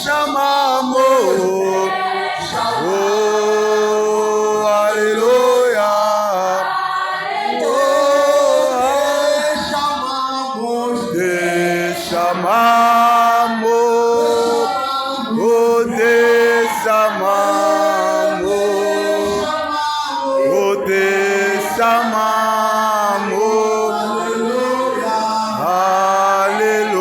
chamamos. Oh, aleluia. Te chamamos. Oh, te chamamos. Oh, te chamamos. Aleluia. Aleluia.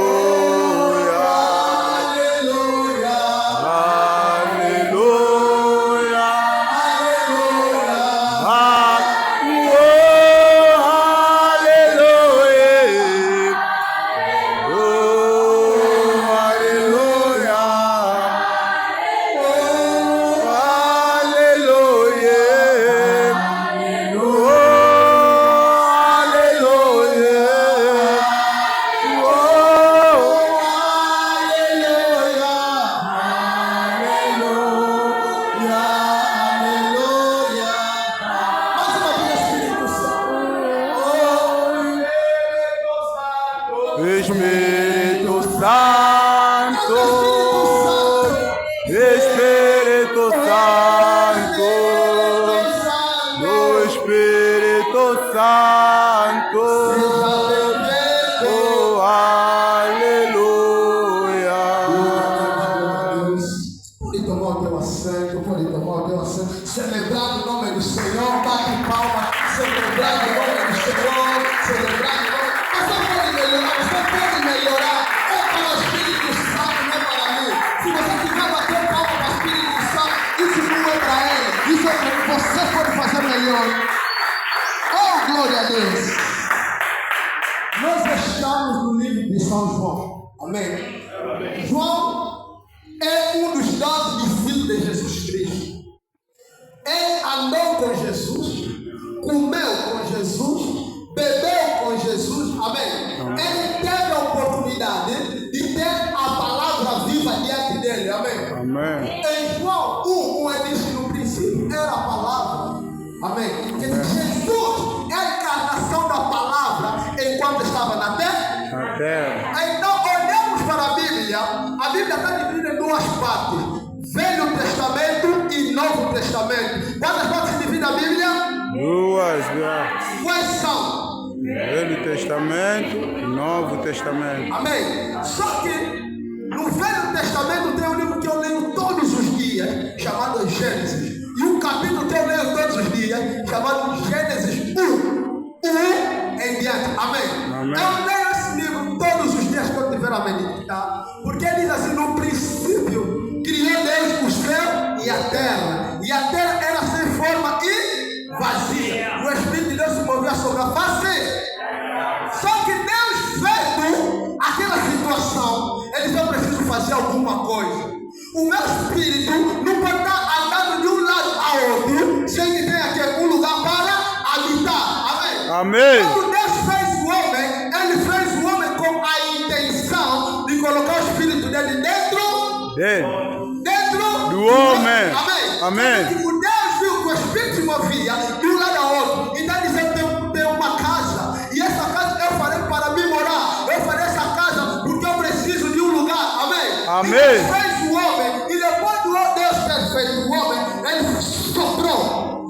Espírito Santo, Espírito Santo, do Espírito Santo, oh, aleluia. Pode tomar o teu assento, pode tomar o teu assento. Celebrar o nome do Senhor, bate palma, celebrar o nome do Senhor, celebrar o nome. Você pode melhorar, é para o Espírito Santo, não é para mim. Se você ficar batendo palma para o Espírito Santo, isso não é para ele, isso é para você pode fazer melhor. Oh, glória a Deus. Nós estamos no livro de São João, amém? João é um dos 12 discípulos de Jesus Cristo. Ele andou com Jesus, comeu com Jesus, bebeu com Jesus, amém? Ele teve a oportunidade de ter a palavra viva diante dele, amém? Amém. Em João 1, ele diz que no princípio era a palavra, amém? Que Jesus é a encarnação da palavra enquanto estava na terra. Então, olhamos para a Bíblia está dividida em duas partes: Velho Testamento e Novo Testamento. Quantas partes se divide a Bíblia? Duas. Quais são? Velho Testamento e Novo Testamento. Amém. Só que no Velho Testamento tem um livro que eu leio todos os dias, chamado Gênesis. E um capítulo que eu leio todos os dias, chamado Gênesis 1 em diante. Amém. Eu leio esse livro todos os dias que eu tiver a meditar, porque ele diz assim: no princípio criou Deus o céu e a terra era sem forma e vazia. O Espírito de Deus se movia sobre a face. Só que Deus, vendo aquela situação, ele foi preciso fazer alguma coisa. O meu espírito não pode estar andando de um lado a outro sem que tenha aqui um lugar para habitar. Amém? Amém. Quando Deus fez o homem, ele fez o homem com a intenção de colocar o espírito dele dentro do homem. Amém. Amém. O Deus viu que o espírito se movia de um lado a outro. Então ele dizendo: tem uma casa, e essa casa eu farei para mim morar. Eu farei essa casa porque eu preciso de um lugar. Amém. Amém. E Deus fez o homem, e depois de Deus ter feito o homem, ele soprou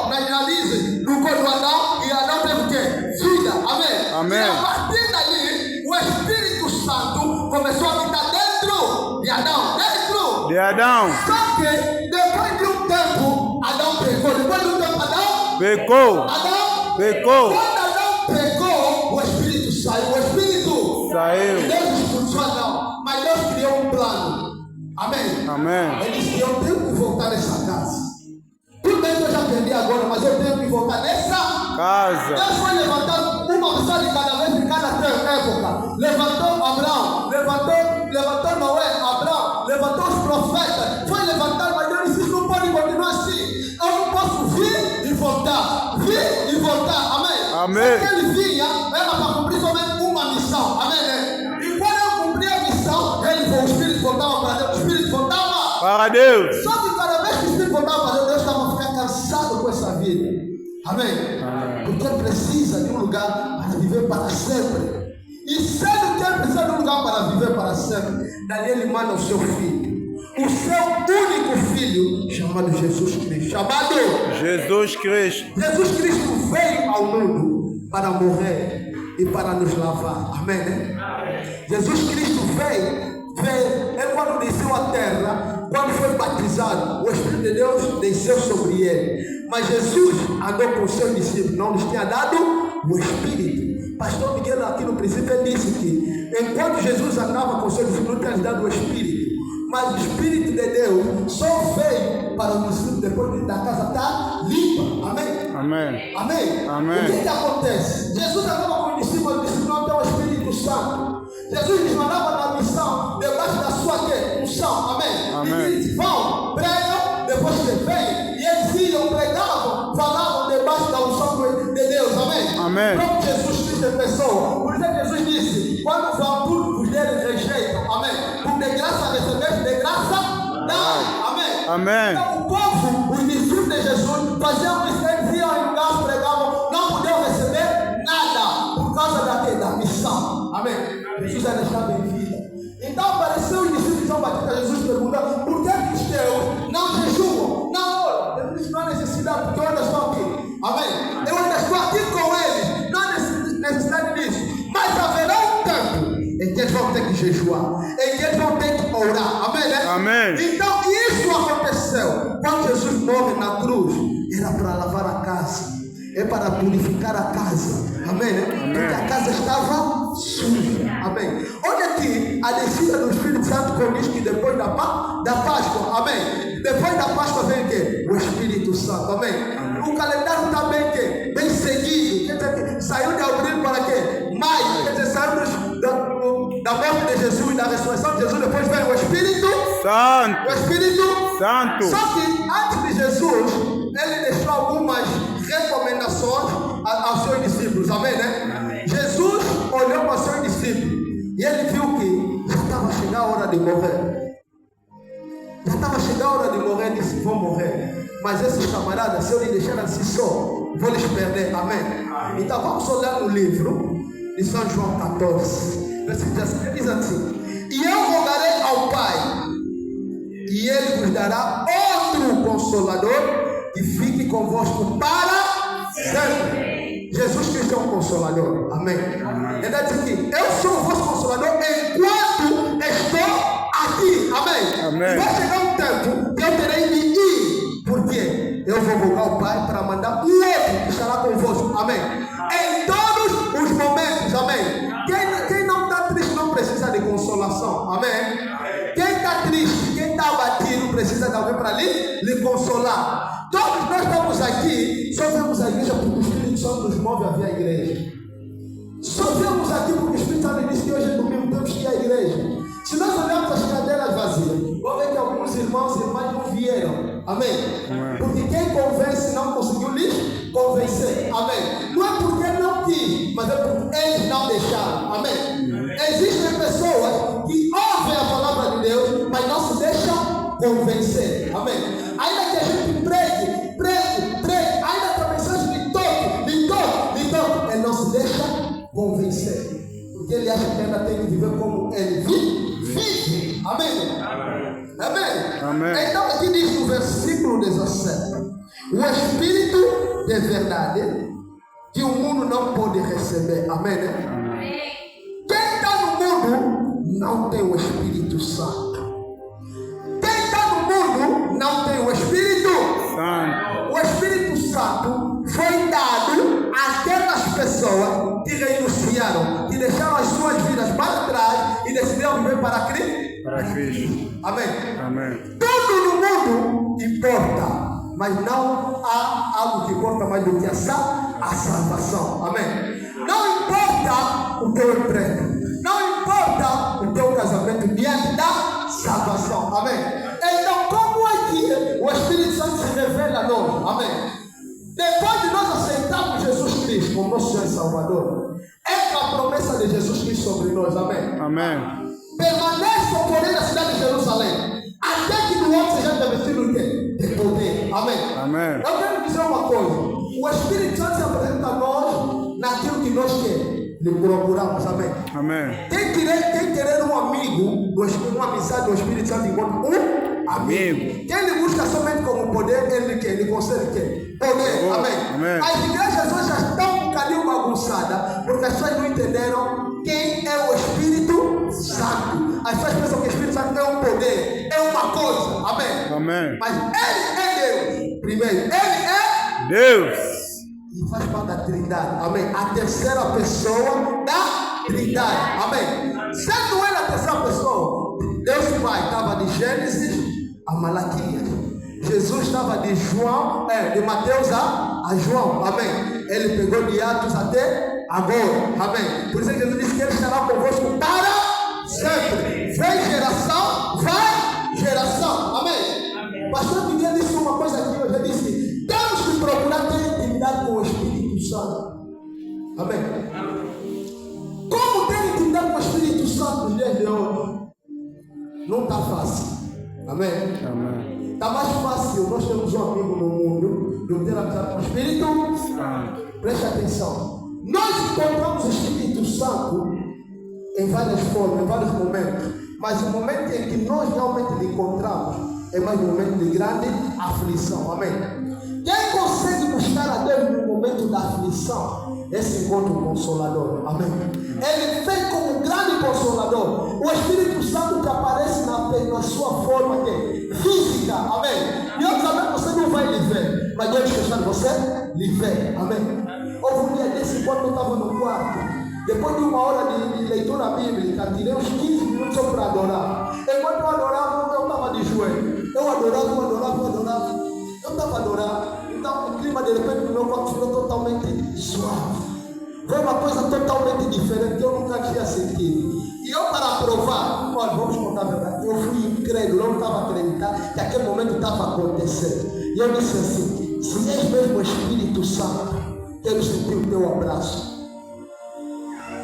nas narizes no corpo do Adão, e Adão teve o quê? Vida. Amém. Amém. E a partir daí, o Espírito Santo começou a habitar dentro de Adão. Só que depois de um tempo, Adão pecou. Depois de um tempo, Adão pecou. Quando Adão pecou, o Espírito saiu. E Deus expulsou Adão. Mas Deus criou um plano. Amém. Ele disse: eu tenho que voltar nessa casa. Tudo bem que eu já perdi agora, mas eu tenho que voltar nessa casa. Deus foi levantando uma pessoa de cada vez, de cada época. Levantou Abraão, levantou Noé, Abraão, levantou os profetas. Foi levantado, mas Deus disse: não pode continuar assim. Eu não posso vir e voltar. Amém. Porque ele vinha, era para cumprir somente uma missão. Amém. E quando eu cumpri a missão, o Espírito voltava para Deus. O Espírito voltava para Deus. Só que cada vez que o Espírito voltava para Deus, estava a ficar cansado com essa vida. Amém. Porque precisa de um lugar para viver para sempre. E sendo que ele precisa de um lugar para viver para sempre, Dali ele manda o seu filho. O seu único filho, chamado Jesus Cristo. Chamado Jesus Cristo. Jesus Cristo veio ao mundo para morrer e para nos lavar. Amém, né? Jesus Cristo veio. Ele quando desceu à terra, quando foi batizado, o Espírito de Deus desceu sobre ele. Mas Jesus andou com os seus discípulos, não lhes tinha dado o Espírito. Pastor Miguel aqui no princípio ele disse que enquanto Jesus andava com os seus discípulos, não tinha lhes dado o Espírito. Mas o Espírito de Deus só veio para os discípulos depois da casa estar limpa. Amém? Amém. Amém? Amém. O que acontece? Jesus andava com os discípulos não tem o Espírito Santo. Jesus lhes mandava na missão, debaixo da sua unção. Amém? Amém. E eles vão, pregam, depois que vêm, e eles iam, pregavam, falavam debaixo da unção de Deus. Amém? Amém. Como Jesus Cristo é pessoa. Por isso Jesus disse: quando vão tudo, os deles rejeitam. Amém? Por de graça receber, de graça dai. Amém? Amém. Então o povo, os discípulos de Jesus, faziam isso, eles iam em lugares, pregavam, não podiam receber nada por causa da missão. Amém? Jesus já deixava em vida. Então apareceu os discípulos de João Batista. Jesus perguntou: por que os teus não jejuam? Não oram. Ele disse: não há necessidade, porque eu ainda estou aqui. Amém? Eu ainda estou aqui com eles. Não há necessidade disso. Mas haverá um tempo em que eles vão ter que jejuar, em que eles vão ter que orar. Amém? Né? Amém. Então isso aconteceu. Quando Jesus morre na cruz, era para lavar a casa, é para purificar a casa. Amém? Né? Amém. Porque a casa estava suja. Amém? Olha aqui a descida do Espírito Santo, como diz que depois da Páscoa. Amém? Depois da Páscoa vem o quê? O Espírito Santo. Amém? O calendário está bem quê? Bem seguido. Quer dizer, saiu de abril para quê? Maio. Quer dizer, saiu da morte de Jesus e da ressurreição de Jesus. Depois vem o Espírito Santo. O Espírito Santo. Só que antes de Jesus, ele deixou algumas recomendações aos seus discípulos. Amém, né? Jesus olhou para os seus discípulos e ele viu que já estava chegando a hora de morrer. Já estava chegando a hora de morrer. Ele disse: vão morrer. Mas esses camaradas, se eu lhe deixar assim só, vou lhes perder. Amém? Então vamos olhar no livro de São João 14, versículo 17. Diz assim: e eu rogarei ao Pai, e ele vos dará outro Consolador que fique convosco para sempre. Jesus Cristo é um Consolador. Amém? Ele diz aqui: eu sou o vosso Consolador enquanto estou aqui. Amém? Amém. Vai chegar um tempo que eu terei de ir. Por quê? Eu vou rogar ao Pai para mandar um outro que estará convosco. Amém? Em todos os momentos. Amém? Quem não está triste não precisa de consolação. Amém? Quem está triste, quem está abatido, precisa de alguém para lhe consolar. Todos nós estamos aqui, só vemos a igreja porque o Espírito Santo nos move a vir à igreja. Só vemos aqui porque o Espírito Santo disse que hoje é domingo, temos que ir à igreja. Se nós olharmos as cadeiras vazias, vamos ver que alguns irmãos e irmãs não vieram. Amém? Porque quem convence não conseguiu lhes convencer. Amém? Não é porque não quis, mas é porque eles não deixaram. Amém? Existem pessoas que ouvem a palavra de Deus, mas não se deixam convencer. Amém? Ainda que a gente pregue, ainda que a mensagem lhe toque, ele não se deixa convencer. Porque ele acha que ainda tem que viver como ele vive. Amém? Amém? Amém. Então aqui diz no versículo 17: o Espírito de verdade que o mundo não pode receber. Amém? Né? Quem está no mundo não tem o Espírito Santo. Quem está no mundo não tem o Espírito Santo. O Espírito Santo foi dado àquelas pessoas que renunciaram, que deixaram as suas vidas para trás e decidiram viver para Cristo. Amém? Amém. Tudo no mundo importa, mas não há algo que importa mais do que a salvação. Amém? Não importa o teu emprego, não importa o teu casamento diante da salvação. Amém? Então, como é que o Espírito Santo se revela a nós? Amém? Depois de nós aceitarmos Jesus Cristo como nosso Senhor e Salvador, é a promessa de Jesus Cristo sobre nós. Amém? Amém. Permaneçam, porém, na cidade de Jerusalém, até que do outro seja revestido de poder. Amém? Amém. Eu quero dizer uma coisa: o Espírito Santo se apresenta a nós naquilo que nós lhe procuramos. Amém. Amém. Quem querer um amigo, uma amizade do Espírito Santo encontra um amigo. Quem lhe busca somente como poder, ele quer, ele consegue quer. Poder. Amém. As igrejas hoje já estão um bocadinho bagunçadas, porque as pessoas não entenderam quem é o Espírito Santo. As pessoas pensam que o Espírito Santo é um poder, é uma coisa. Amém. Mas ele é Deus. Primeiro, ele é Deus. E faz parte da Trindade. Amém. A terceira pessoa da Trindade. Amém. Sendo ele a terceira pessoa, Deus Pai estava de Gênesis a Malaquias. Jesus estava de João, de Mateus a João. Amém. Ele pegou de Atos até agora. Amém. Por isso que Jesus disse que ele estará convosco para sempre. Vem geração, vai geração. Amém. Pastor Miguel disse uma coisa aqui. Eu já disse: temos que procurar ter intimidade com o Espírito Santo. Amém. Como ter intimidade com o Espírito Santo nos dias de hoje? Não está fácil. Amém. Está mais fácil nós temos um amigo no mundo do ter amizade com o Espírito Santo. Preste atenção. Nós encontramos o Espírito Santo em várias formas, em vários momentos. Mas o momento em que nós realmente lhe encontramos é mais um momento de grande aflição. Amém. Quem consegue buscar a Deus no momento da aflição, esse encontra o Consolador. Amém. Ele vem como um grande Consolador. O Espírito Santo que aparece na sua forma física. Amém. E eu também você não vai lhe ver, mas Deus que está em você, lhe vê. Amém. Houve um dia desse, enquanto eu estava no quarto, depois de uma hora de leitura bíblica, tirei uns 15 minutos só para adorar. Enquanto eu adorava, eu estava de joelho. Eu adorava. Eu estava adorando. Então o clima de repente no meu quarto ficou totalmente suave. Foi uma coisa totalmente diferente que eu nunca tinha sentido. E eu, para provar, olha, vamos contar a verdade, eu fui incrédulo, eu não estava acreditando que aquele momento estava acontecendo. E eu disse assim: se és mesmo o Espírito Santo, quero sentir o teu abraço.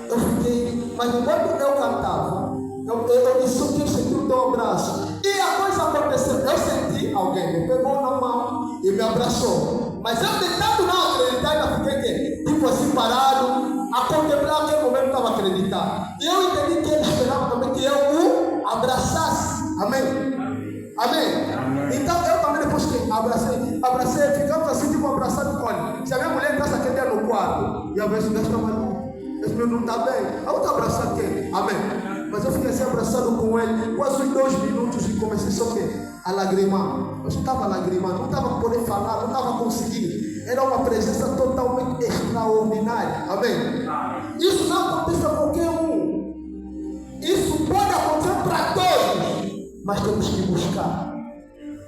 Eu fiquei, mas enquanto eu cantava, eu disse: eu quero sentir o teu abraço. E a coisa aconteceu. Eu senti alguém me pegou na mão e me abraçou. Mas eu tentando não acreditar, ainda fiquei tipo assim parado, a contemplar aquele momento, estava acreditando. E eu entendi que ele esperava também que eu o abraçasse. Amém. Então eu também, depois que abracei, ficamos assim, tipo abraçado. Olha, se a minha mulher entrasse aquele dia no quarto, e a vez Deus estava ali, esse meu não está bem, eu vou abraçar quem? Amém. Mas eu fiquei assim abraçado com ele, quase uns 2 minutos, e comecei só a lagrimar. Eu estava lagrimando, não estava podendo falar, não estava conseguindo. Era uma presença totalmente extraordinária. Amém. Isso não acontece a qualquer um. Isso pode acontecer para todos. Mas temos que buscar.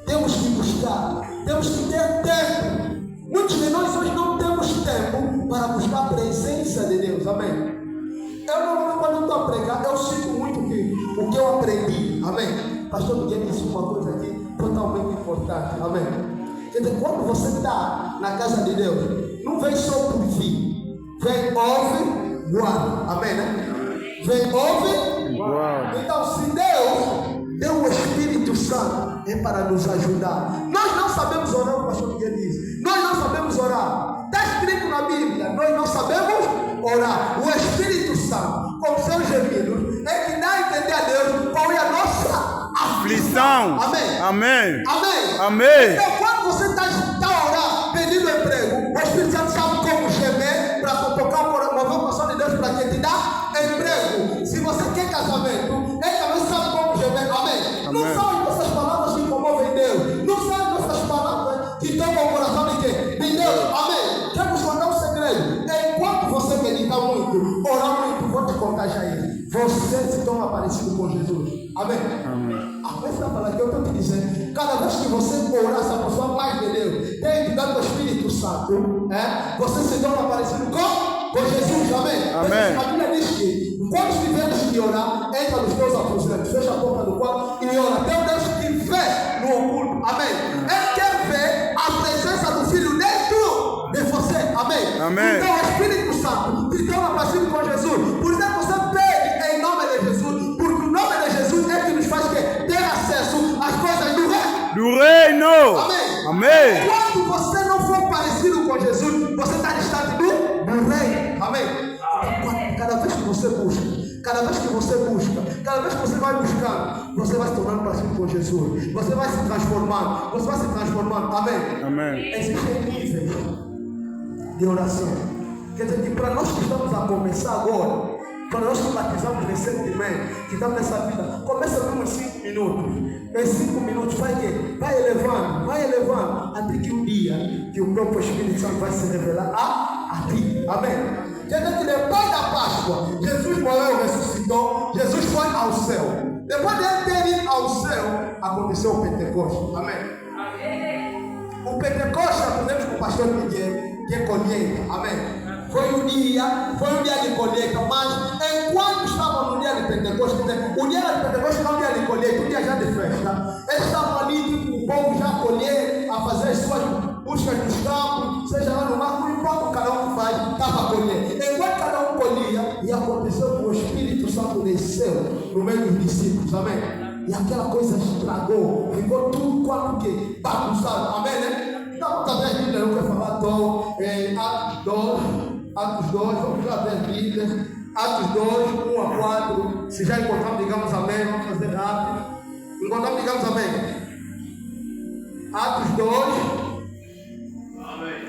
Temos que ter tempo. Muitos de nós hoje não temos tempo para buscar a presença de Deus. Amém. Eu não, quando eu estou a pregar, eu sinto muito o que eu aprendi. Amém. Pastor Miguel disse uma coisa aqui totalmente importante. Amém. Quer dizer, quando você está na casa de Deus, não vem só por vir. Vem, ouve, guarda. Amém, né? Vem, ouve, guarda. Então, se Deus deu o Espírito Santo, é para nos ajudar. Nós não sabemos orar, o pastor Miguel diz. Nós não sabemos orar. Está escrito na Bíblia, nós não sabemos orar. O Espírito Santo, com seus gemidos, é que dá a entender a Deus qual é a nossa aflição. Amém. Então, quando você está a orar, pedindo emprego, o Espírito Santo sabe como gemer para tocar uma vocação de Deus para que te dá emprego. Se você quer casamento, ele também sabe como gemer. Amém. Não são as nossas palavras que comovem Deus. Não são as nossas palavras que tocam o coração de quem? De Deus. Amém. Quero vos contar um segredo. Enquanto você medita muito, orar muito, vou te contar já isso. Você se torna parecido com Jesus. Amém. Essa palavra que eu estou te dizendo, cada vez que você orar, se aproximar mais de Deus, tem que do Espírito Santo, você se torna parecido com Jesus. Amém. A Bíblia diz que quando estiveres de orar, entra nos teus aposentos, fecha a porta do quarto e ora. Tem um Deus que vê no oculto. Amém. Ele quer ver a presença do Filho dentro de você. Amém. Então o Espírito Santo se torna parecido com Jesus. Por isso é que você pede em nome de Jesus, porque o nome de Jesus é que nos faz ter acesso às coisas do reino. Amém. Quando você não for parecido com Jesus, você está distante do reino. Amém. Cada você busca, cada vez que você busca, cada vez que você vai buscando, você vai se tornando parecido com Jesus. Você vai se transformando. Você vai se transformando. Amém? Amém. Existem níveis de oração. Quer dizer que para nós que estamos a começar agora, para nós que batizamos recentemente, que estamos nessa vida, começa mesmo em 5 minutos. Em 5 minutos vai elevando, até que um dia que o próprio Espírito Santo vai se revelar a ti. Amém? Quer dizer que depois da Páscoa, Jesus morreu, ressuscitou, Jesus foi ao céu. Depois de ele ter ido ao céu, aconteceu o Pentecostes. Amém? O Pentecostes aprendemos com o pastor Miguel, que é colheita. Amém? Foi um dia de colheita, mas enquanto estavam no dia de Pentecostes, o dia de Pentecostes não é um dia de colheita, um dia já de festa. Eles estavam ali, tipo, o povo já colher, a fazer as suas buscas nos campos, seja lá no mar, enquanto cada um faz, estava a colher. Enquanto cada um colhia, e aconteceu que o Espírito Santo desceu no meio dos discípulos, amém? E aquela coisa estragou, ficou tudo quanto que bagunçado, amém, né? Então, talvez a Bíblia não quer falar Atos 2, vamos lá ver a Bíblia, Atos 2, 1 a 4, se já encontramos, digamos amém, vamos fazer rápido. Encontramos, digamos amém. Atos 2, amém.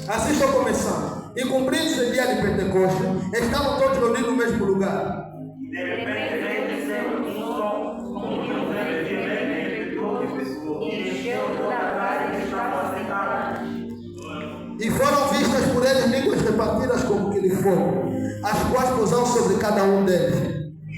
Assim estou começando. E cumprindo-se o dia de Pentecostes, estavam todos reunidos no mesmo lugar. De repente veio um som, como que um grande vento, e encheu toda a casa e estavam sentados. E foram vistas por eles línguas repartidas como que de fogo, as quais pousaram sobre cada um deles.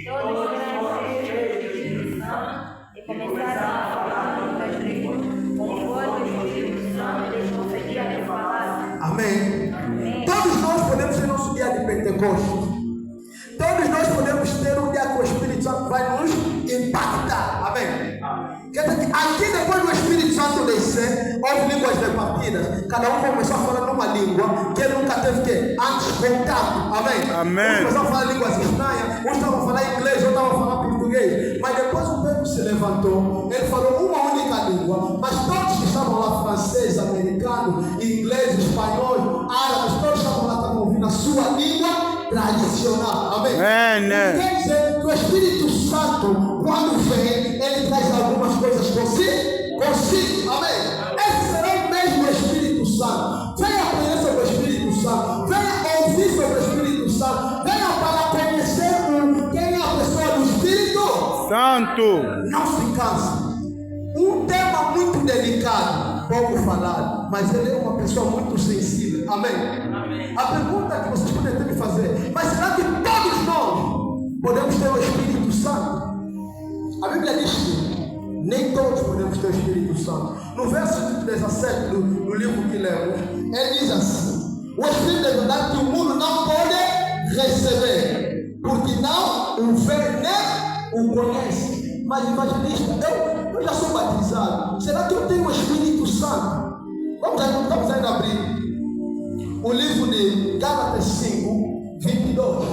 Todos foram cheios do Espírito Santo e começaram a falar em outras línguas, conforme o Espírito Santo lhes concedia que falassem. Amém. Todos nós podemos ter nosso dia de Pentecostes. Todos nós podemos ter um dia que o Espírito Santo vai nos impactar. Amém. Quer dizer que aqui depois do Espírito Santo descer, houve línguas repartidas. Cada um começou a falar numa língua que ele nunca teve que antes contato. Amém. Amém. Uns começaram a falar línguas estranhas, uns estavam a falar inglês, outros estavam a falar português. Mas depois o Pedro se levantou, ele falou uma única língua, mas todos que estavam lá, francês, americano, inglês, espanhol, árabes, todos estavam lá, estavam ouvindo a sua língua tradicional. Amém. Quer dizer que o Espírito Santo, quando vem, ele traz algumas coisas consigo. Amém. Esse será o mesmo Espírito Santo. Venha aprender sobre o Espírito Santo. Venha ouvir sobre o Espírito Santo. Venha para conhecer quem é a pessoa do Espírito Santo. Não se canse. Um tema muito delicado, pouco falado, mas ele é uma pessoa muito sensível. Amém. A pergunta que vocês podem ter que fazer: mas será que todos nós podemos ter o Espírito Santo? A Bíblia diz que nem todos podemos ter o Espírito Santo. No verso 17 do livro que lemos, ele diz assim: o Espírito é verdade que o mundo não pode receber, porque não o vê nem o conhece. Mas evangelista, eu já sou batizado, será que eu tenho o Espírito Santo? Vamos ainda abrir o livro de Gálatas 5, 22.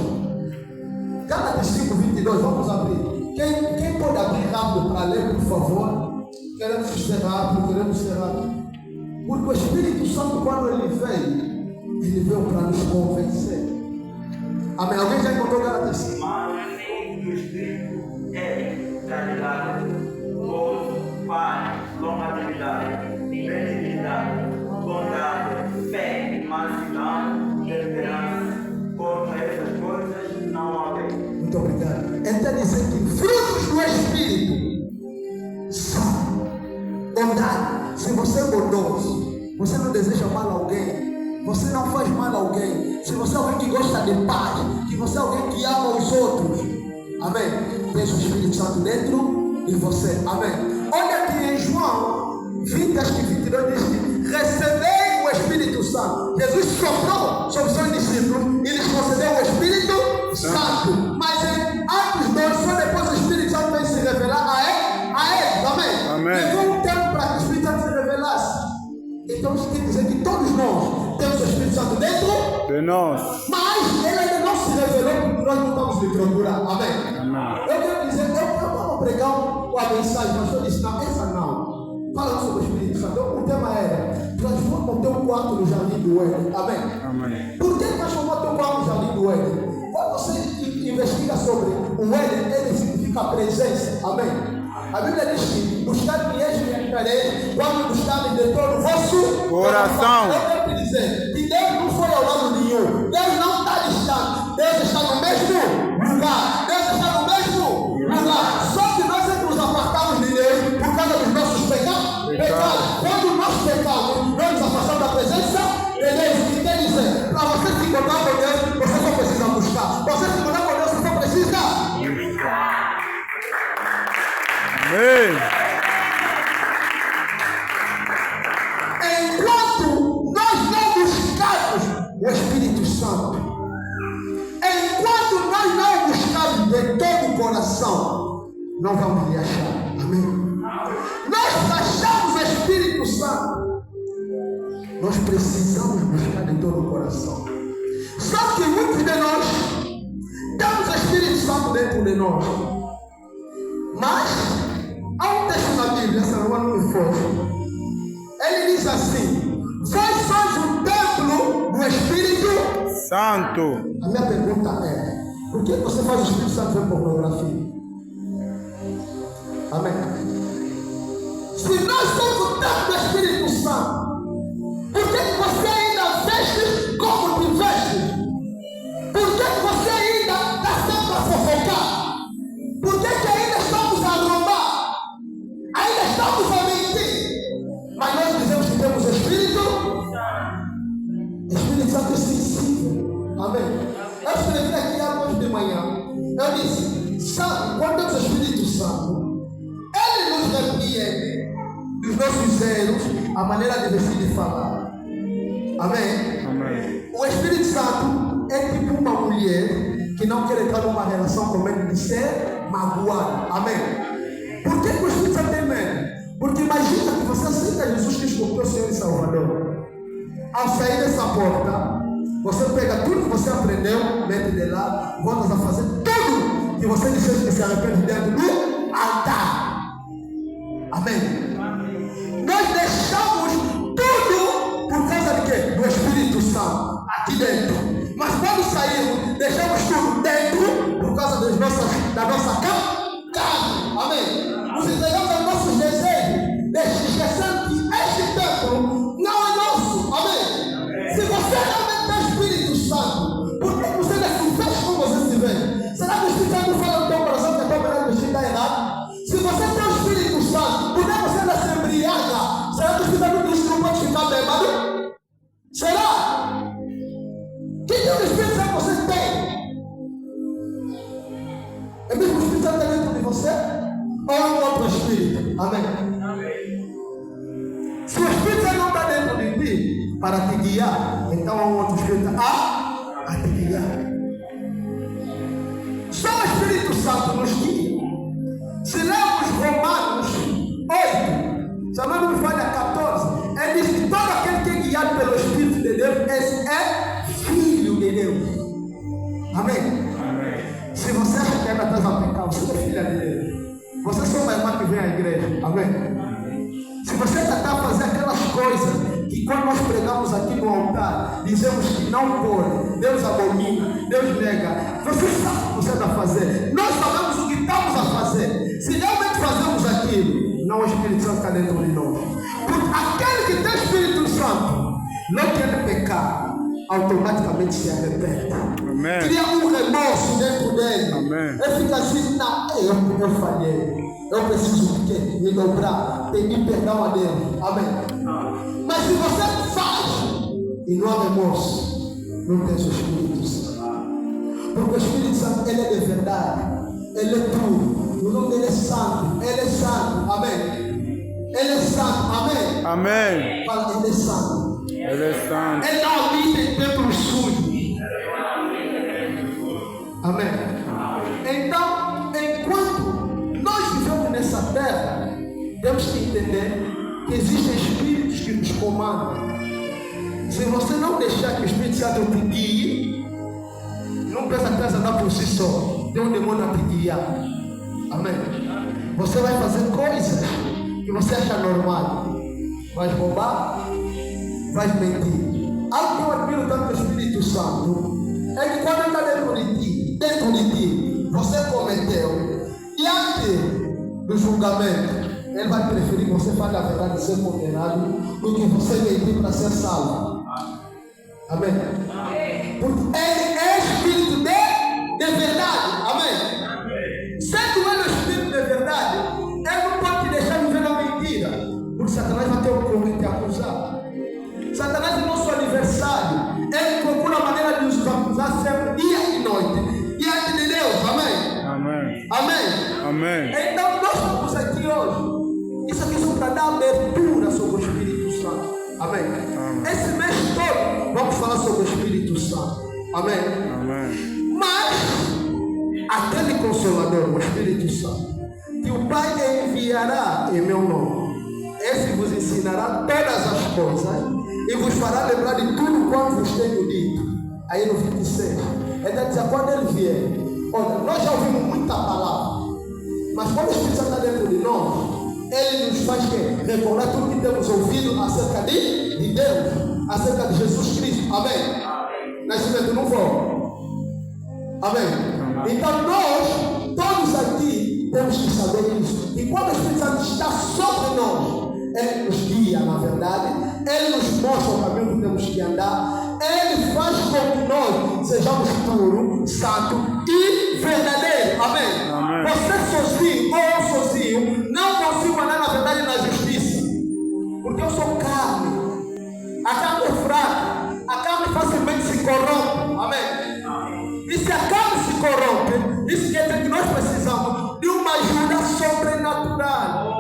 Gálatas 5, 22, vamos abrir. Quem pode abrir rápido para ler, por favor? Queremos ser rápido. Porque o Espírito Santo, quando ele veio para nos convencer. Amém. Alguém já encontrou Gálatas 5? Mas o Espírito é caridade, gozo, paz, longanimidade, benignidade, bondade, fé, mansidão, temperança. Contra essas coisas não há lei. Muito obrigado. Então dizer que frutos do Espírito são bondade. Se você é bondoso, você não deseja mal a alguém, você não faz mal a alguém, se você é alguém que gosta de paz, se você é alguém que ama os outros, amém, tem o Espírito Santo dentro de você, amém. Olha aqui em João 20, acho que 22 diz que recebei o Espírito Santo. Jesus soprou sobre seus discípulos e lhes concedeu o Espírito Santo. Mas em Atos 2, só depois o Espírito Santo veio se revelar a eles, amém. Levou um tempo para que o Espírito Santo se revelasse. Então isso quer dizer que todos nós temos o Espírito Santo dentro de nós, mas ele ainda não se revelou porque nós não estamos lhe procurar, amém. Eu quero dizer, eu vou pregar uma mensagem, mas eu disse, não, essa não. Falando sobre o Espírito Santo, o tema era: transforma o teu quarto no jardim do Éden. Amém. Por que transformar o teu quarto no jardim do Éden? Quando você investiga sobre o ele significa presença. Amém? A Bíblia diz que buscar-me e encontrareis quando buscarem de todo o vosso coração. Eu quero te dizer que Deus não foi ao lado nenhum. Deus não está distante. Deus está no mesmo lugar. Deus está no mesmo lugar. Só que nós é que nos apartamos de Deus por causa dos nossos pecados. Quando nós pecamos, nós nos afastamos da presença de Deus. E quer dizer, para você se encontrar com Deus, você só precisa buscar. Você se encontrar com Deus, você só precisa. Amém. Enquanto nós não buscarmos o Espírito Santo, enquanto nós não buscarmos de todo o coração, não vamos lhe achar. Amém? Nós achamos o Espírito Santo. Nós precisamos buscar de todo o coração. Só que muitos de nós temos o Espírito Santo dentro de nós. Mas há um texto na Bíblia, essa não me foge. Ele diz assim: vós sois o templo do Espírito Santo. A minha pergunta é: por que você faz o Espírito Santo ver pornografia? Amém? Se nós somos o templo do Espírito Santo, por que você ainda veste como te veste? Por que você ainda está sempre a fofocar? Por que ainda estamos a roubar? Ainda estamos a mentir? Mas nós dizemos que temos o Espírito Santo é sensível. Amém? Eu escrevi aqui hoje de manhã. Eu disse: sabe, quando temos o Espírito Santo, ele nos repreende dos nossos erros, a maneira de vestir e de falar. Amém? Amém. O Espírito Santo é tipo uma mulher que não quer entrar numa relação com medo de ser magoada. Amém? Por que o Espírito Santo tem medo? Porque imagina que você aceita Jesus Cristo como teu Senhor e Salvador. Ao sair dessa porta, você pega tudo que você aprendeu, mete de lá, voltas a fazer tudo que você disse que se arrepende dentro do altar. Amém? Nós deixamos tudo por causa de quê? Do Espírito Santo, aqui dentro. Mas quando saímos, deixamos tudo dentro por causa da nossa carne. Amém? Nos entregamos aos nossos desejos, esquecendo que este templo não é nosso. Amém? Se você realmente tem o Espírito Santo, por que você não se veste como você se vê? Será que o Espírito Santo fala no teu coração que a tua maneira de vestir está errada? Se você tem o Espírito Santo, por que você não se embriaga? Será que o Espírito Santo diz que não pode ficar bêbado? Será? Que tipo de Espírito Santo você tem? É mesmo o Espírito Santo dentro de você? Ou é um outro Espírito? Amém? Se o Espírito Santo não está dentro de ti para te guiar, então há um outro Espírito a te guiar. Só o Espírito Santo nos guia. Se lemos Romanos 8, se a mãe não me falha 14, ele diz que todo aquele que é guiado pelo Espírito de Deus, esse é filho de Deus. Amém? Se você acha que ainda está a pecar, você é filha de Deus. Você só uma irmã que vem à igreja. Amém? Se você tentar fazer aquelas coisas que quando nós pregamos aqui no altar, dizemos que não pode, Deus abomina, Deus nega, você sabe o que você está fazendo. Nós sabemos o que estamos a fazer. Se realmente fazemos aquilo, não o Espírito Santo está dentro de nós. Porque aquele que tem o Espírito Santo não quer pecar, automaticamente se arrepende. Amém. Cria um remorso dentro dele. Amém. Ele fica assim: não, eu falhei. Eu preciso de quê? Me dobrar, pedir perdão a Deus. Amém. Mas se você faz e não há remorso, não tem o Espírito Santo. Porque o Espírito Santo, ele é de verdade. Ele é tudo. O nome dele é santo. Ele é santo. Amém. Ele é santo. Amém. Amém. Fala, ele é santo. Ele é santo. Ele não habita em templos sujos. Amém. Então, enquanto nós vivemos nessa terra, temos que entender que existem espíritos que nos comandam. Se você não deixar que o Espírito Santo te guie, não pensa que andar por si só. Tem um demônio a te guiar. Amém. Você vai fazer coisas que você acha normal. Vai roubar, vai mentir. Algo que eu admiro tanto do Espírito Santo é que quando ele está dentro de ti, dentro de ti você cometeu, diante do julgamento, ele vai preferir você falar a verdade e ser condenado do que você mentir para ser salvo. Amém? Porque ele é espírito de verdade. Amém? Sendo ele espírito de verdade, ele não pode te deixar viver na mentira, porque Satanás vai ter o como te acusar. Satanás é nosso adversário. Ele procura a maneira de nos acusar sempre, dia e noite, diante de Deus. Amém? Amém. Amém? Amém. Então nós estamos aqui hoje. Isso aqui só para dar abertura sobre o Espírito Santo. Amém? Esse mês todo vamos falar sobre o Espírito Santo. Amém? Amém. Mas aquele Consolador, o Espírito Santo, que o Pai enviará em meu nome, esse vos ensinará todas as coisas e vos fará lembrar de tudo quanto vos tenho dito. Aí no 26, ele diz: quando ele vier, olha, nós já ouvimos muita palavra, mas quando o Espírito Santo está dentro de nós, ele nos faz recordar tudo que temos ouvido acerca de Deus, acerca de Jesus Cristo. Amém? Nascimento não for. Amém? Então nós, todos aqui, temos que saber isso. E quando o Espírito Santo está sobre nós, ele nos guia na verdade, ele nos mostra o caminho que temos que andar, ele faz com que nós sejamos puros, santos e verdadeiros. Amém? Amém. Você sozinho ou eu sozinho não consigo andar na verdade e na justiça, porque eu sou carne, a carne é fraca, a carne facilmente se corrompe. Amém? E se a carne se corrompe, isso quer dizer que nós precisamos de uma ajuda sobrenatural.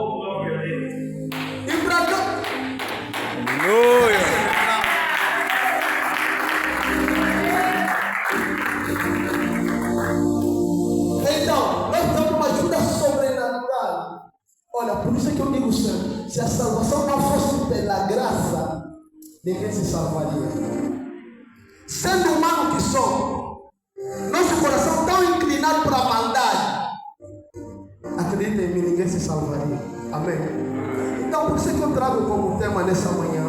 E para Aleluia. então, nós precisamos de uma ajuda sobrenatural. Olha, por isso é que eu digo sempre: se a salvação não fosse pela graça, ninguém se salvaria. Sendo humano que somos, nosso coração tão inclinado para a maldade, acredita em mim, ninguém se salvaria. Amém? Então, por isso é que eu trago como tema nessa manhã: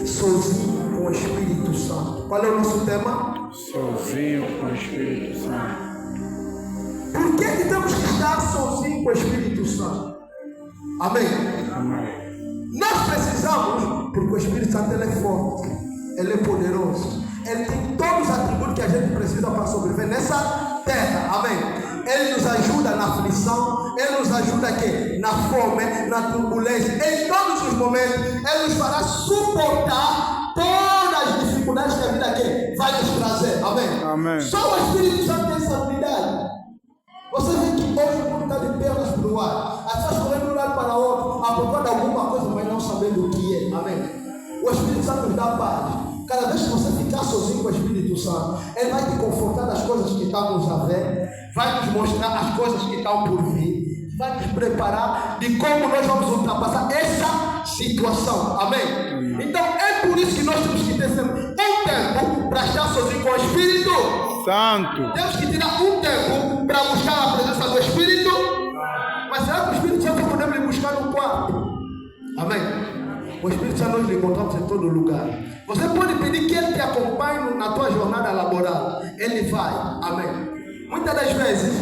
sozinho com o Espírito Santo. Qual é o nosso tema? Sozinho com o Espírito Santo. Por que temos que estar sozinhos com o Espírito Santo? Amém? Amém. Nós precisamos, porque o Espírito Santo ele é forte, ele é poderoso, ele tem todos os atributos que a gente precisa para sobreviver nessa terra. Amém? Ele nos ajuda na aflição, ele nos ajuda aqui na fome, na turbulência, em todos os momentos. Ele nos fará suportar todas as dificuldades que a vida aqui vai nos trazer. Amém? Amém. Só o Espírito Santo tem essa habilidade. Você vê que hoje o mundo está de pernas para o ar, as pessoas correndo de um lado para o outro, à procura de alguma coisa, mas não sabendo o que é. Amém? O Espírito Santo nos dá paz. Cada vez que você ficar sozinho com o Espírito Santo, ele vai te confortar das coisas que estamos a ver, vai nos mostrar as coisas que estão por vir, vai nos preparar de como nós vamos ultrapassar essa situação. Amém? Então é por isso que nós temos que ter sempre um tempo para estar sozinho com o Espírito Santo. Temos que tirar um tempo para buscar a presença do Espírito. Mas será que o Espírito Santo podemos ir buscar no quarto? Amém? O Espírito Santo nós encontramos em todo lugar. Você pode pedir que ele te acompanhe na tua jornada laboral. Ele vai. Amém? Muitas das vezes,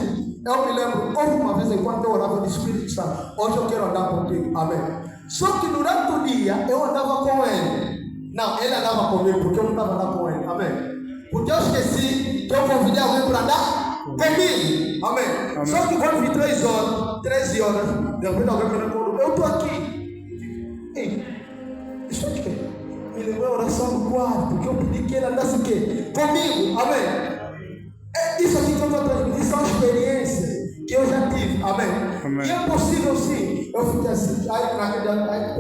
eu me lembro, houve uma vez enquanto eu orava no Espírito Santo: hoje eu quero andar contigo. Amém? Só que durante o dia eu andava com ele. Não, ele andava comigo, porque eu não estava andando com ele. Amém? Porque eu esqueci que eu convidei alguém para andar comigo. Amém? Amém. Só que quando vi 13 horas, de repente alguém me lembrou: eu estou aqui. Ei, isso é de quê? Me lembrou a oração no quarto, porque eu pedi que ele andasse o quê? Comigo. Amém? É isso aqui que eu estou transmitindo, são experiências que eu já tive. Amém? Amém. E é possível sim. Eu fiquei assim, aí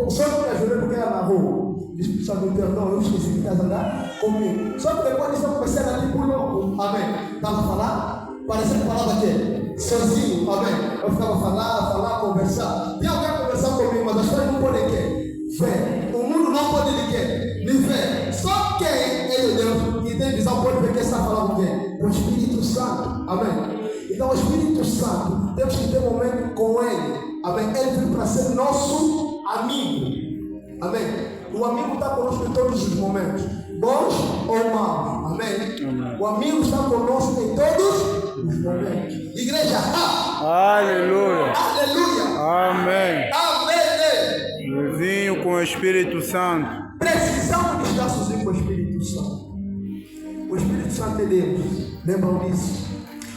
só que me ajudei porque era na rua. Disse: sabe, perdão, eu esqueci que estás andar comigo. Só que depois disso eu comecei a andar tipo louco. Amém? Estava a falar? Parecia que falava aqui, sozinho. Amém? Eu ficava a falar, conversar. Tem alguém conversar comigo, mas as pessoas não podem ver. O mundo não pode lhe ver. Só quem é Deus e tem visão pode ver quem está falando com quem? O Espírito Santo. Amém? Então o Espírito Santo, temos que ter um momento com ele. Amém? Ele veio para ser nosso amigo. Amém? O amigo está conosco em todos os momentos. bons ou maus. Amém? Amém. O amigo está conosco em todos os momentos. Igreja, Aleluia. aleluia, Amém. amém. Vizinho com o Espírito Santo. Precisamos de estar sozinhos com o Espírito Santo. O Espírito Santo é Deus. Lembram disso?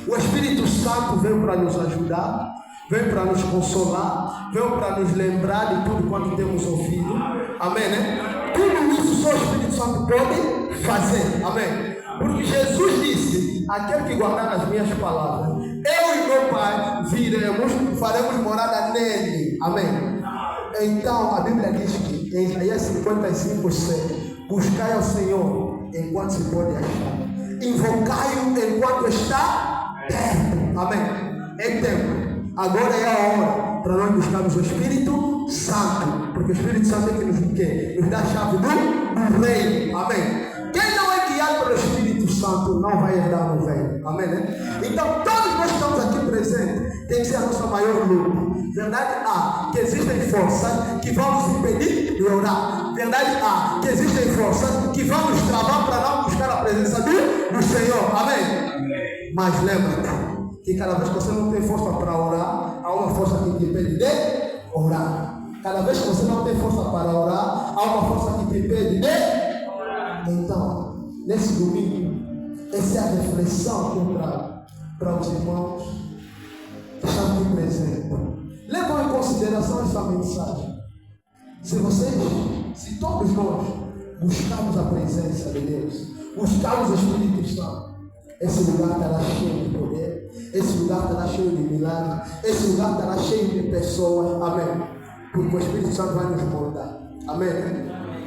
O Espírito Santo veio para nos ajudar, veio para nos consolar, veio para nos lembrar de tudo quanto temos ouvido. Amém, né? Tudo isso só o Espírito Santo pode fazer. Amém? Porque Jesus disse: aquele que guardar as minhas palavras, eu e meu Pai viremos, faremos morada nele. Amém? Então a Bíblia diz que em Isaías 55:7, buscai ao Senhor enquanto se pode achar, invocai-o enquanto está perto. Amém? É tempo. Agora é a hora para nós buscarmos o Espírito Santo, porque o Espírito Santo é que nos dá a chave do reino. Amém? Quem não é guiado pelo Espírito Santo não vai herdar no reino. Amém, né? Então todos nós que estamos aqui presentes tem que ser a nossa maior luta. Verdade A, que existem forças que vão nos impedir de orar. Verdade A, que existem forças que vão nos travar para não buscar a presença do Senhor. Amém? Mas lembra-te que cada vez que você não tem força para orar, há uma força que te impede de orar. Cada vez que você não tem força para orar, há uma força que te impede de orar. Então, nesse domingo, essa é a reflexão que eu trago para os irmãos que estão aqui presentes. Levam em consideração essa mensagem. Se todos nós buscarmos a presença de Deus, buscarmos o Espírito Santo, esse lugar estará cheio de poder, esse lugar estará cheio de milagres, esse lugar estará cheio de pessoas. Amém? Porque o Espírito Santo vai nos moldar. Amém?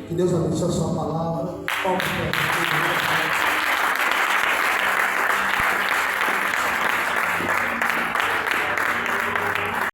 Que Deus abençoe a sua palavra. Vamos